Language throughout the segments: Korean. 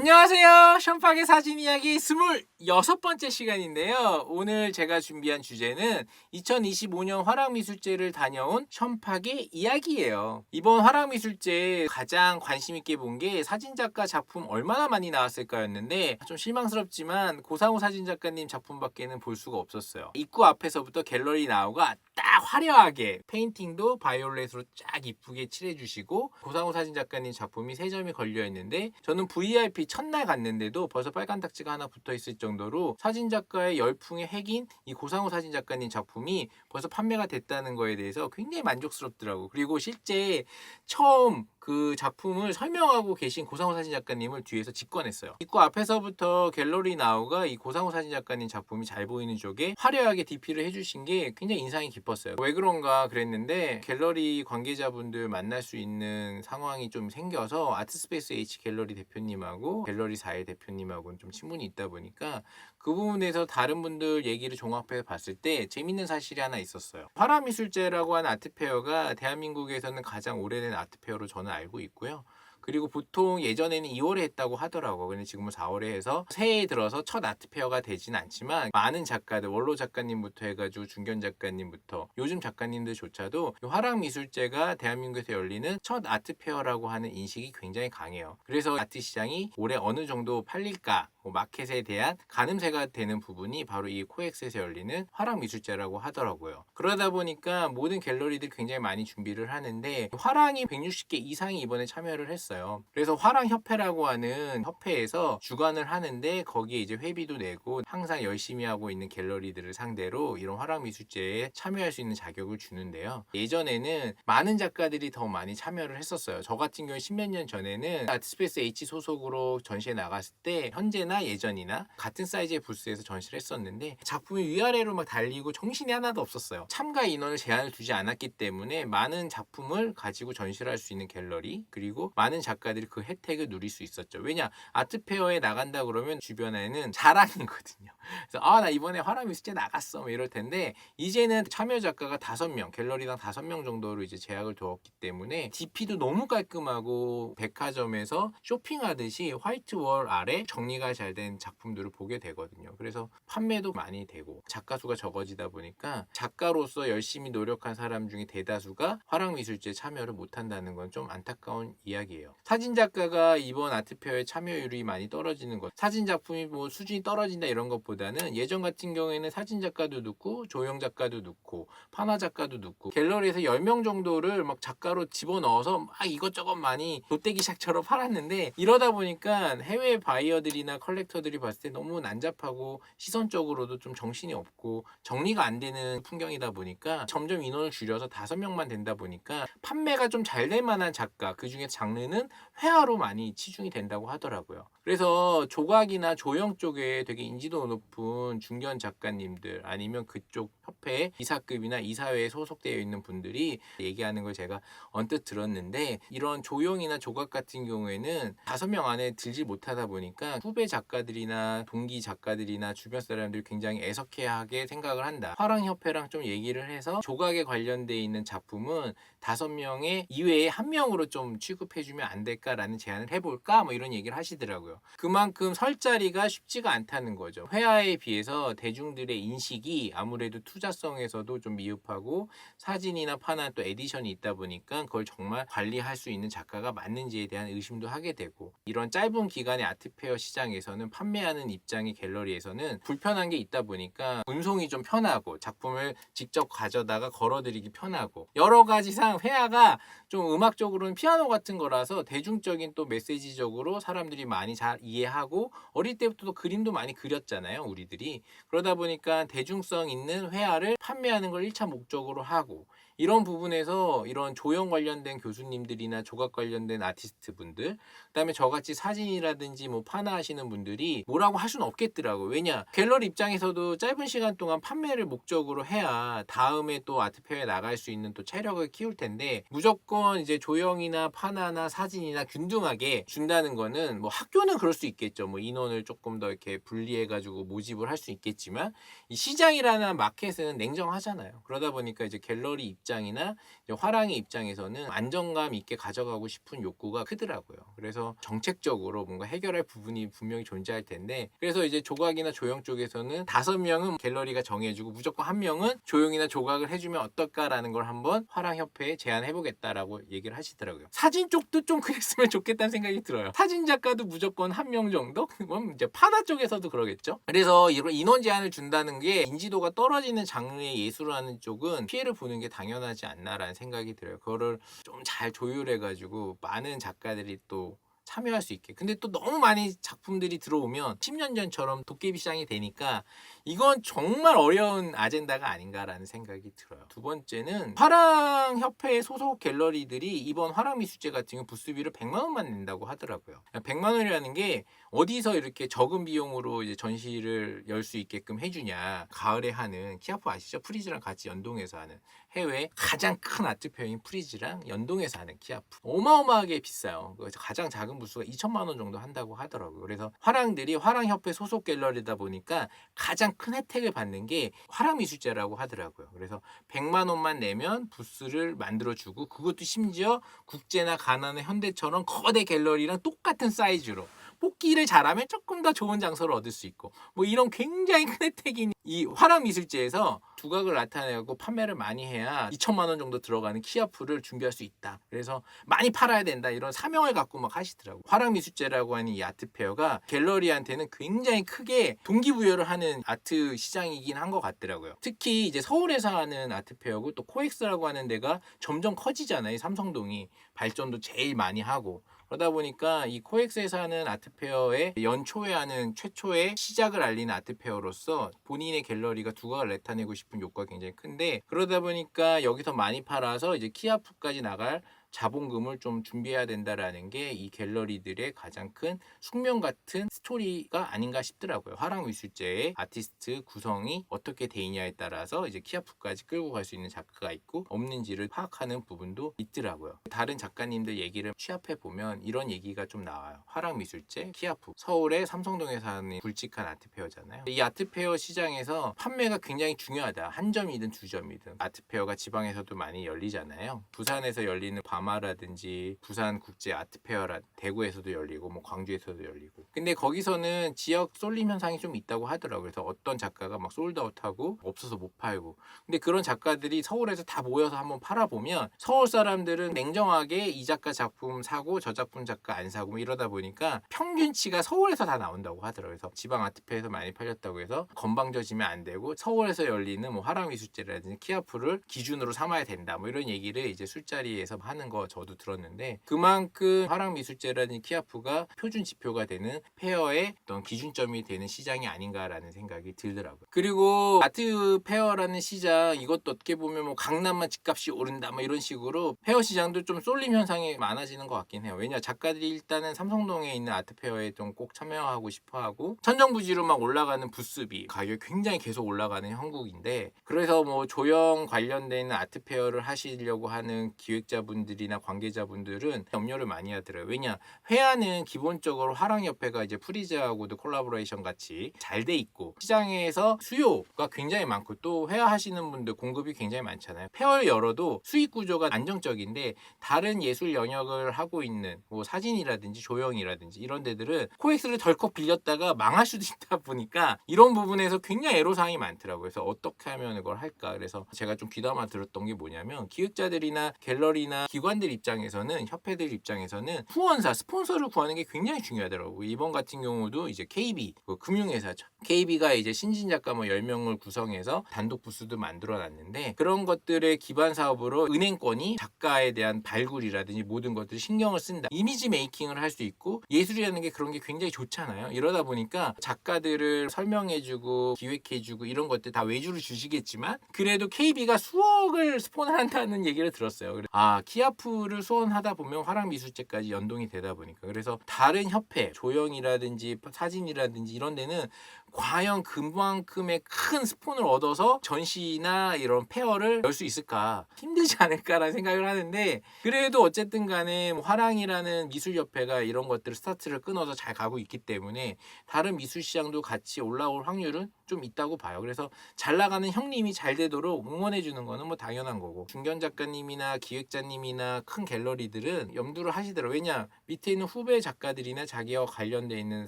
안녕하세요. 션팍의 사진 이야기 26번째 시간인데요. 오늘 제가 준비한 주제는 2025년 화랑미술제를 다녀온 션팍의 이야기예요. 이번 화랑미술제 가장 관심 있게 본 게 사진작가 작품 얼마나 많이 나왔을까였는데 좀 실망스럽지만 고상우 사진작가님 작품밖에는 볼 수가 없었어요. 입구 앞에서부터 갤러리 나우가 딱 화려하게 페인팅도 바이올렛으로 쫙 이쁘게 칠해주시고 고상우 사진작가님 작품이 3점이 걸려있는데 저는 VIP 첫날 갔는데도 벌써 빨간 딱지가 하나 붙어있을 정도로 사진작가의 열풍의 핵인 이 고상우 사진작가님 작품이 벌써 판매가 됐다는 거에 대해서 굉장히 만족스럽더라고요. 그리고 실제 처음 그 작품을 설명하고 계신 고상우 사진작가님을 뒤에서 직관했어요. 입구 앞에서부터 갤러리 나우가 이 고상우 사진작가님 작품이 잘 보이는 쪽에 화려하게 DP를 해주신 게 굉장히 인상이 깊었어요. 왜 그런가 그랬는데 갤러리 관계자분들 만날 수 있는 상황이 좀 생겨서 아트스페이스 H 갤러리 대표님하고 갤러리 4의 대표님하고는 좀 친분이 있다 보니까 그 부분에서 다른 분들 얘기를 종합해 봤을 때 재밌는 사실이 하나 있었어요. 화랑미술제라고 하는 아트페어가 대한민국에서는 가장 오래된 아트페어로 저는 알고 있고요. 그리고 보통 예전에는 2월에 했다고 하더라고요. 근데 지금은 4월에 해서 새해에 들어서 첫 아트페어가 되진 않지만 많은 작가들, 원로 작가님부터 해가지고 중견 작가님부터 요즘 작가님들조차도 화랑미술제가 대한민국에서 열리는 첫 아트페어라고 하는 인식이 굉장히 강해요. 그래서 아트 시장이 올해 어느 정도 팔릴까 마켓에 대한 가늠쇠가 되는 부분이 바로 이 코엑스에서 열리는 화랑미술제라고 하더라고요. 그러다 보니까 모든 갤러리들이 굉장히 많이 준비를 하는데 화랑이 160개 이상이 이번에 참여를 했어요. 그래서 화랑협회라고 하는 협회에서 주관을 하는데 거기에 이제 회비도 내고 항상 열심히 하고 있는 갤러리들을 상대로 이런 화랑미술제에 참여할 수 있는 자격을 주는데요. 예전에는 많은 작가들이 더 많이 참여를 했었어요. 저 같은 경우 10몇 년 전에는 아트스페이스 H 소속으로 전시에 나갔을 때 현재나 예전이나 같은 사이즈의 부스에서 전시를 했었는데 작품이 위아래로 막 달리고 정신이 하나도 없었어요. 참가 인원을 제한을 두지 않았기 때문에 많은 작품을 가지고 전시를 할 수 있는 갤러리 그리고 많은 작가들이 그 혜택을 누릴 수 있었죠. 왜냐 아트페어에 나간다 그러면 주변에는 자랑이거든요. 그래서 나 이번에 화랑미술제 나갔어 뭐 이럴 텐데 이제는 참여 작가가 5명 갤러리당 5명 정도로 이제 제약을 두었기 때문에 DP도 너무 깔끔하고 백화점에서 쇼핑하듯이 화이트월 아래 정리가 잘 된 작품들을 보게 되거든요. 그래서 판매도 많이 되고 작가 수가 적어지다 보니까 작가로서 열심히 노력한 사람 중에 대다수가 화랑미술제에 참여를 못한다는 건 좀 안타까운 이야기예요. 사진작가가 이번 아트페어에 참여율이 많이 떨어지는 것 사진작품이 뭐 수준이 떨어진다 이런 것보다는 예전 같은 경우에는 사진작가도 넣고 조형작가도 넣고 판화작가도 넣고 갤러리에서 10명 정도를 막 작가로 집어넣어서 막 이것저것 많이 돗대기샥처럼 팔았는데 이러다 보니까 해외 바이어들이나 컬렉터들이 봤을 때 너무 난잡하고 시선적으로도 좀 정신이 없고 정리가 안 되는 풍경이다 보니까 점점 인원을 줄여서 5명만 된다 보니까 판매가 좀 잘 될 만한 작가 그중에 장르는 회화로 많이 치중이 된다고 하더라고요. 그래서 조각이나 조형 쪽에 되게 인지도 높은 중견 작가님들 아니면 그쪽 협회 이사급이나 이사회에 소속되어 있는 분들이 얘기하는 걸 제가 언뜻 들었는데 이런 조형이나 조각 같은 경우에는 5명 안에 들지 못하다 보니까 후배 작가들이나 동기 작가들이나 주변 사람들이 굉장히 애석해하게 생각을 한다. 화랑협회랑 좀 얘기를 해서 조각에 관련돼 있는 작품은 5명의 이외에 1명으로 좀 취급해주면 안 될까라는 제안을 해볼까 뭐 이런 얘기를 하시더라고요. 그만큼 설 자리가 쉽지가 않다는 거죠. 회화에 비해서 대중들의 인식이 아무래도 투자성에서도 좀 미흡하고 사진이나 판화 또 에디션이 있다 보니까 그걸 정말 관리할 수 있는 작가가 맞는지에 대한 의심도 하게 되고 이런 짧은 기간의 아트페어 시장에서는 판매하는 입장의 갤러리에서는 불편한 게 있다 보니까 운송이 좀 편하고 작품을 직접 가져다가 걸어드리기 편하고 여러 가지상 회화가 좀 음악적으로는 피아노 같은 거라서 대중적인 또 메시지적으로 사람들이 많이 잘 이해하고 어릴 때부터 그림도 많이 그렸잖아요 우리들이. 그러다 보니까 대중성 있는 회화를 판매하는 걸 1차 목적으로 하고 이런 부분에서 이런 조형 관련된 교수님들이나 조각 관련된 아티스트 분들 그다음에 저같이 사진이라든지 뭐 판화 하시는 분들이 뭐라고 할 수는 없겠더라고요. 왜냐 갤러리 입장에서도 짧은 시간 동안 판매를 목적으로 해야 다음에 또 아트페어에 나갈 수 있는 또 체력을 키울 텐데 무조건 이제 조형이나 판화나 사진이나 균등하게 준다는 거는 뭐 학교는 정도는 그럴 수 있겠죠. 뭐 인원을 조금 더 이렇게 분리해가지고 모집을 할 수 있겠지만 이 시장이라는 마켓은 냉정하잖아요. 그러다 보니까 이제 갤러리 입장이나 이제 화랑의 입장에서는 안정감 있게 가져가고 싶은 욕구가 크더라고요. 그래서 정책적으로 뭔가 해결할 부분이 분명히 존재할 텐데, 그래서 이제 조각이나 조형 쪽에서는 5명은 갤러리가 정해주고 무조건 1명은 조형이나 조각을 해주면 어떨까라는 걸 한번 화랑협회에 제안해보겠다라고 얘기를 하시더라고요. 사진 쪽도 좀 그랬으면 좋겠다는 생각이 들어요. 사진 작가도 무조건 1명 정도? 그건 이제 파나 쪽에서도 그러겠죠. 그래서 이런 인원 제한을 준다는 게 인지도가 떨어지는 장르의 예술을 하는 쪽은 피해를 보는 게 당연하지 않나라는 생각이 들어요. 그거를 좀 잘 조율해가지고 많은 작가들이 또 참여할 수 있게. 근데 또 너무 많이 작품들이 들어오면 10년 전처럼 도깨비 시장이 되니까 이건 정말 어려운 아젠다가 아닌가라는 생각이 들어요. 두 번째는 화랑협회 소속 갤러리들이 이번 화랑미술제 같은 경우 부스비를 100만 원만 낸다고 하더라고요. 100만 원이라는 게 어디서 이렇게 적은 비용으로 이제 전시를 열 수 있게끔 해주냐. 가을에 하는 키아프 아시죠? 프리즈랑 같이 연동해서 하는 해외 가장 큰 아트페어인 프리즈랑 연동해서 하는 키아프. 어마어마하게 비싸요. 가장 작은 부스가 2천만 원 정도 한다고 하더라고요. 그래서 화랑들이 화랑협회 소속 갤러리다 보니까 가장 큰 혜택을 받는 게 화랑미술제라고 하더라고요. 그래서 100만 원만 내면 부스를 만들어주고, 그것도 심지어 국제나 가나나 현대처럼 거대 갤러리랑 똑같은 사이즈로 뽑기를 잘하면 조금 더 좋은 장소를 얻을 수 있고, 뭐 이런 굉장히 큰 혜택인 이 화랑미술제에서 두각을 나타내고 판매를 많이 해야 2천만 원 정도 들어가는 키아프를 준비할 수 있다. 그래서 많이 팔아야 된다, 이런 사명을 갖고 막 하시더라고요. 화랑미술제라고 하는 이 아트페어가 갤러리한테는 굉장히 크게 동기부여를 하는 아트 시장이긴 한 것 같더라고요. 특히 이제 서울에서 하는 아트페어고 또 코엑스라고 하는 데가 점점 커지잖아요. 삼성동이 발전도 제일 많이 하고. 그러다 보니까 이 코엑스에서 하는 아트페어의 연초에 하는 최초의 시작을 알리는 아트페어로서 본인의 갤러리가 두각을 나타내고 싶은 욕구가 굉장히 큰데, 그러다 보니까 여기서 많이 팔아서 이제 키아프까지 나갈 자본금을 좀 준비해야 된다라는 게 이 갤러리들의 가장 큰 숙명 같은 스토리가 아닌가 싶더라고요. 화랑미술제의 아티스트 구성이 어떻게 돼 있냐에 따라서 이제 키아프까지 끌고 갈 수 있는 작가가 있고 없는지를 파악하는 부분도 있더라고요. 다른 작가님들 얘기를 취합해 보면 이런 얘기가 좀 나와요. 화랑미술제, 키아프, 서울의 삼성동에서 하는 굵직한 아트페어잖아요. 이 아트페어 시장에서 판매가 굉장히 중요하다. 한 점이든 두 점이든. 아트페어가 지방에서도 많이 열리잖아요. 부산에서 열리는 바마라든지 부산 국제 아트페어라 대구에서도 열리고 뭐 광주에서도 열리고. 근데 거기서는 지역 쏠림 현상이 좀 있다고 하더라고요. 그래서 어떤 작가가 막 솔드아웃하고 없어서 못 팔고. 근데 그런 작가들이 서울에서 다 모여서 한번 팔아보면 서울 사람들은 냉정하게 이 작가 작품 사고 저 작품 작가 안 사고 뭐 이러다 보니까 평균치가 서울에서 다 나온다고 하더라고요. 그래서 지방 아트페어에서 많이 팔렸다고 해서 건방져지면 안 되고 서울에서 열리는 뭐 화랑미술제라든지 키아프를 기준으로 삼아야 된다, 뭐 이런 얘기를 이제 술자리에서 하는 거 저도 들었는데, 그만큼 화랑미술제라든지 키아프가 표준 지표가 되는 페어의 어떤 기준점이 되는 시장이 아닌가라는 생각이 들더라고요. 그리고 아트 페어라는 시장, 이것도 어떻게 보면 뭐 강남만 집값이 오른다 뭐 이런 식으로 페어 시장도 좀 쏠림 현상이 많아지는 것 같긴 해요. 왜냐, 작가들이 일단은 삼성동에 있는 아트 페어에 좀 꼭 참여하고 싶어하고 천정부지로 막 올라가는 부스비 가격이 굉장히 계속 올라가는 형국인데, 그래서 뭐 조형 관련된 아트 페어를 하시려고 하는 기획자분들이나 관계자분들은 염려를 많이 하더라고요. 왜냐, 회화는 기본적으로 화랑협회가 이제 프리즈하고도 콜라보레이션 같이 잘 돼 있고 시장에서 수요가 굉장히 많고 또 회화하시는 분들 공급이 굉장히 많잖아요. 페어를 열어도 수익 구조가 안정적인데 다른 예술 영역을 하고 있는 뭐 사진이라든지 조형이라든지 이런 데들은 코엑스를 덜컥 빌렸다가 망할 수도 있다 보니까 이런 부분에서 굉장히 애로사항이 많더라고요. 그래서 어떻게 하면 이걸 할까. 그래서 제가 좀 귀담아 들었던 게 뭐냐면, 기획자들이나 갤러리나 기관들 입장에서는, 협회들 입장에서는 후원사, 스폰서를 구하는 게 굉장히 중요하더라고요. 이번 같은 경우도 이제 KB, 그 금융회사죠. KB가 이제 신진 작가 뭐 10명을 구성해서 단독 부스도 만들어 놨는데, 그런 것들의 기반 사업으로 은행권이 작가에 대한 발굴이라든지 모든 것들을 신경을 쓴다. 이미지 메이킹을 할 수 있고, 예술이라는 게 그런 게 굉장히 좋잖아요. 이러다 보니까 작가들을 설명해주고 기획해주고 이런 것들 다 외주를 주시겠지만 그래도 KB가 수억을 스폰을 한다는 얘기를 들었어요. 키아프를 수원하다 보면 화랑미술제까지 연동이 되다 보니까, 그래서 다른 협회, 조형이라든지 사진이라든지 이런 데는 과연 그만큼의 큰 스폰을 얻어서 전시나 이런 페어를 열 수 있을까? 힘들지 않을까라는 생각을 하는데, 그래도 어쨌든 간에 화랑이라는 미술협회가 이런 것들을 스타트를 끊어서 잘 가고 있기 때문에 다른 미술 시장도 같이 올라올 확률은 좀 있다고 봐요. 그래서 잘 나가는 형님이 잘 되도록 응원해 주는 거는 뭐 당연한 거고, 중견 작가님이나 기획자님이나 큰 갤러리들은 염두를 하시더라고요. 왜냐, 밑에 있는 후배 작가들이나 자기와 관련돼 있는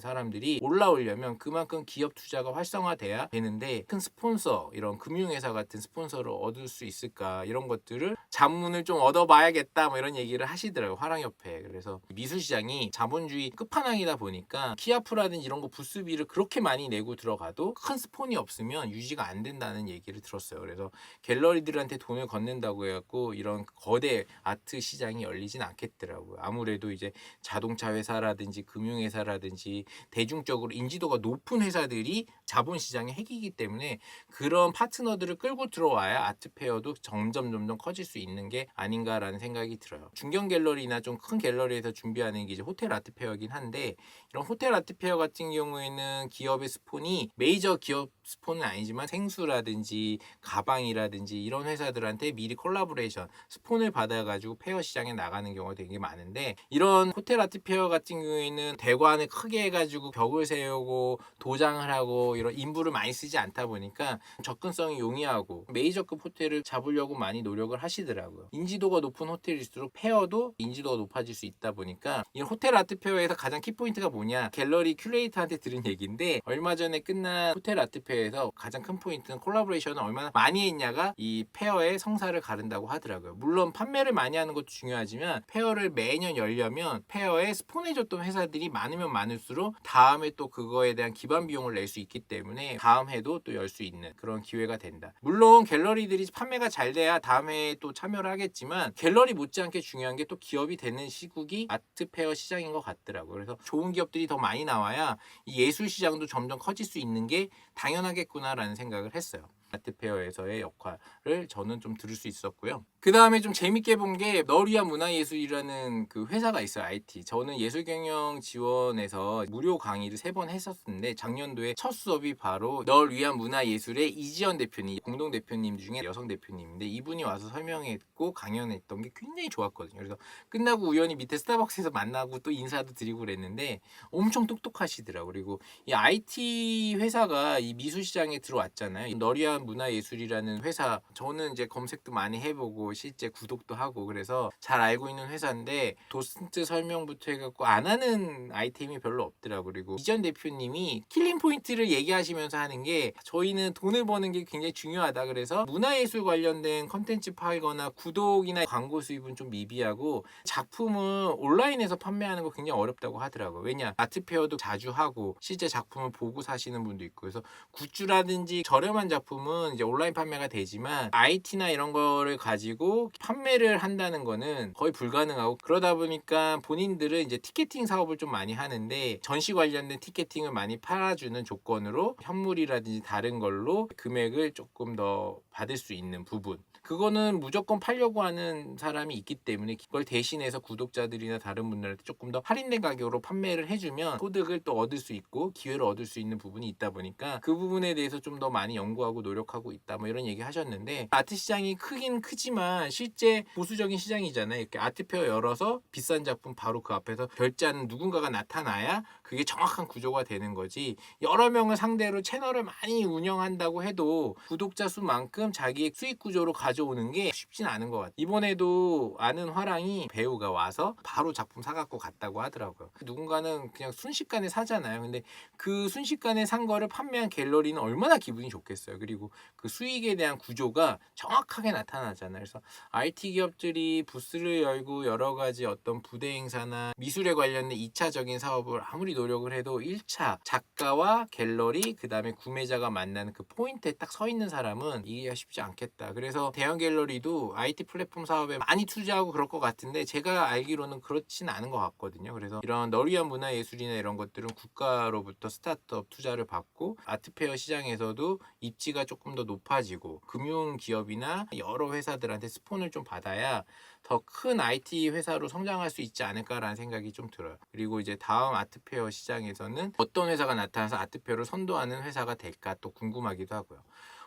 사람들이 올라오려면 그만큼 기업 투자가 활성화돼야 되는데, 큰 스폰서, 이런 금융회사 같은 스폰서를 얻을 수 있을까, 이런 것들을 자문을 좀 얻어봐야겠다, 뭐 이런 얘기를 하시더라고요, 화랑협회. 그래서 미술시장이 자본주의 끝판왕이다 보니까 키아프라든지 이런 거 부스비를 그렇게 많이 내고 들어가도 큰 스폰이 없으면 유지가 안 된다는 얘기를 들었어요. 그래서 갤러리들한테 돈을 걷는다고 해갖고 이런 거대 아트 시장이 열리진 않겠더라고요. 아무래도 이제 자동차 회사라든지 금융회사라든지 대중적으로 인지도가 높은 회사들이 자본시장의 핵이기 때문에 그런 파트너들을 끌고 들어와야 아트페어도 점점 커질 수 있는 게 아닌가라는 생각이 들어요. 중견 갤러리나 좀 큰 갤러리에서 준비하는 게 이제 호텔 아트페어이긴 한데, 이런 호텔 아트페어 같은 경우에는 기업의 스폰이 메이저 기업 스폰은 아니지만 생수라든지 가방이라든지 이런 회사들한테 미리 콜라보레이션 스폰을 받아가지고 페어 시장에 나가는 경우가 되게 많은데, 이런 호텔 아트 페어 같은 경우에는 대관을 크게 해가지고 벽을 세우고 도장을 하고 이런 인부를 많이 쓰지 않다 보니까 접근성이 용이하고 메이저급 호텔을 잡으려고 많이 노력을 하시더라고요. 인지도가 높은 호텔일수록 페어도 인지도가 높아질 수 있다 보니까, 이 호텔 아트 페어에서 가장 키포인트가 뭐냐, 갤러리 큐레이터한테 들은 얘기인데, 얼마 전에 끝난 호텔 아트 페어에서 가장 큰 포인트는 콜라보레이션을 얼마나 많이 했냐가 이 페어의 성사를 가른다고 하더라고요. 물론 판매를 많이 하는 것도 중요하지만 페어를 매년 열려면 페어에 스폰해줬던 회사들이 많으면 많을수록 다음에 또 그거에 대한 기반 비용을 낼 수 있기 때문에 다음 해도 또 열 수 있는 그런 기회가 된다. 물론 갤러리들이 판매가 잘 돼야 다음 해에 또 참여를 하겠지만, 갤러리 못지않게 중요한 게 또 기업이 되는 시국이 아트 페어 시장인 것 같더라고요. 그래서 좋은 기업들이 더 많이 나와야 이 예술 시장도 점점 커질 수 있는 게 당연하겠구나라는 생각을 했어요. 아트페어에서의 역할을 저는 좀 들을 수 있었고요. 그 다음에 좀 재밌게 본 게 널 위한 문화예술이라는 그 회사가 있어요. IT. 저는 예술경영 지원에서 무료 강의를 3번 했었는데, 작년도에 첫 수업이 바로 널 위한 문화예술의 이지연 대표님, 공동 대표님 중에 여성 대표님인데, 이분이 와서 설명했고 강연했던 게 굉장히 좋았거든요. 그래서 끝나고 우연히 밑에 스타벅스에서 만나고 또 인사도 드리고 그랬는데 엄청 똑똑하시더라고요. 그리고 이 IT 회사가 이 미술시장에 들어왔잖아요. 널 위한 문화예술이라는 회사, 저는 이제 검색도 많이 해보고 실제 구독도 하고 그래서 잘 알고 있는 회사인데, 도슨트 설명부터 해갖고 안 하는 아이템이 별로 없더라고요. 그리고 이전 대표님이 킬링 포인트를 얘기하시면서 하는 게, 저희는 돈을 버는 게 굉장히 중요하다. 그래서 문화예술 관련된 컨텐츠 팔거나 구독이나 광고 수입은 좀 미비하고 작품을 온라인에서 판매하는 거 굉장히 어렵다고 하더라고요. 왜냐, 아트페어도 자주 하고 실제 작품을 보고 사시는 분도 있고, 그래서 굿즈라든지 저렴한 작품은 이제 온라인 판매가 되지만 IT나 이런 거를 가지고 판매를 한다는 거는 거의 불가능하고, 그러다 보니까 본인들은 이제 티켓팅 사업을 좀 많이 하는데, 전시 관련된 티켓팅을 많이 팔아주는 조건으로 현물이라든지 다른 걸로 금액을 조금 더 받을 수 있는 부분, 그거는 무조건 팔려고 하는 사람이 있기 때문에 그걸 대신해서 구독자들이나 다른 분들한테 조금 더 할인된 가격으로 판매를 해주면 소득을 또 얻을 수 있고 기회를 얻을 수 있는 부분이 있다 보니까, 그 부분에 대해서 좀 더 많이 연구하고 노력하고 있다, 뭐 이런 얘기 하셨는데, 아트 시장이 크긴 크지만 실제 보수적인 시장이잖아요. 이렇게 아트페어 열어서 비싼 작품 바로 그 앞에서 결제하는 누군가가 나타나야 그게 정확한 구조가 되는 거지, 여러 명을 상대로 채널을 많이 운영한다고 해도 구독자 수만큼 자기의 수익 구조로 가져오는 게 쉽진 않은 것 같아요. 이번에도 아는 화랑이 배우가 와서 바로 작품 사갖고 갔다고 하더라고요. 누군가는 그냥 순식간에 사잖아요. 근데 그 순식간에 산 거를 판매한 갤러리는 얼마나 기분이 좋겠어요. 그리고 그 수익에 대한 구조가 정확하게 나타나잖아요. 그래서 IT 기업들이 부스를 열고 여러 가지 어떤 부대 행사나 미술에 관련된 2차적인 사업을 아무리 노력을 해도 1차 작가와 갤러리, 그 다음에 구매자가 만나는 그 포인트에 딱 서 있는 사람은 이 하기가 쉽지 않겠다. 그래서 대형 갤러리도 IT 플랫폼 사업에 많이 투자하고 그럴 것 같은데 제가 알기로는 그렇진 않은 것 같거든요. 그래서 이런 널 위한 문화예술이나 이런 것들은 국가로부터 스타트업 투자를 받고 아트페어 시장에서도 입지가 조금 더 높아지고 금융기업이나 여러 회사들한테 스폰을 좀 받아야 더 큰 IT 회사로 성장할 수 있지 않을까라는 생각이 좀 들어요. 그리고 이제 다음 아트페어 시장에서는 어떤 회사가 나타나서 아트페어를 선도하는 회사가 될까 또 궁금하기도 하고요.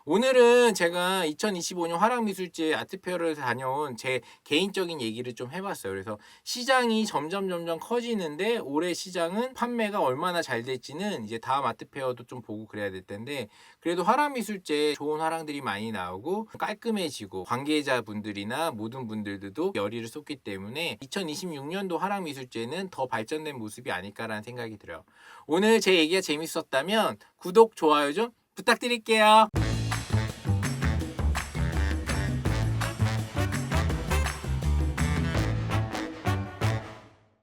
오늘은 제가 2025년 화랑미술제 아트페어를 다녀온 제 개인적인 얘기를 좀 해봤어요. 그래서 시장이 점점 커지는데 올해 시장은 판매가 얼마나 잘 될지는 이제 다음 아트페어도 좀 보고 그래야 될 텐데, 그래도 화랑미술제 좋은 화랑들이 많이 나오고 깔끔해지고 관계자분들이나 모든 분들도 열의를 쏟기 때문에 2026년도 화랑미술제는 더 발전된 모습이 아닐까라는 생각이 들어요. 오늘 제 얘기가 재밌었다면 구독, 좋아요 좀 부탁드릴게요.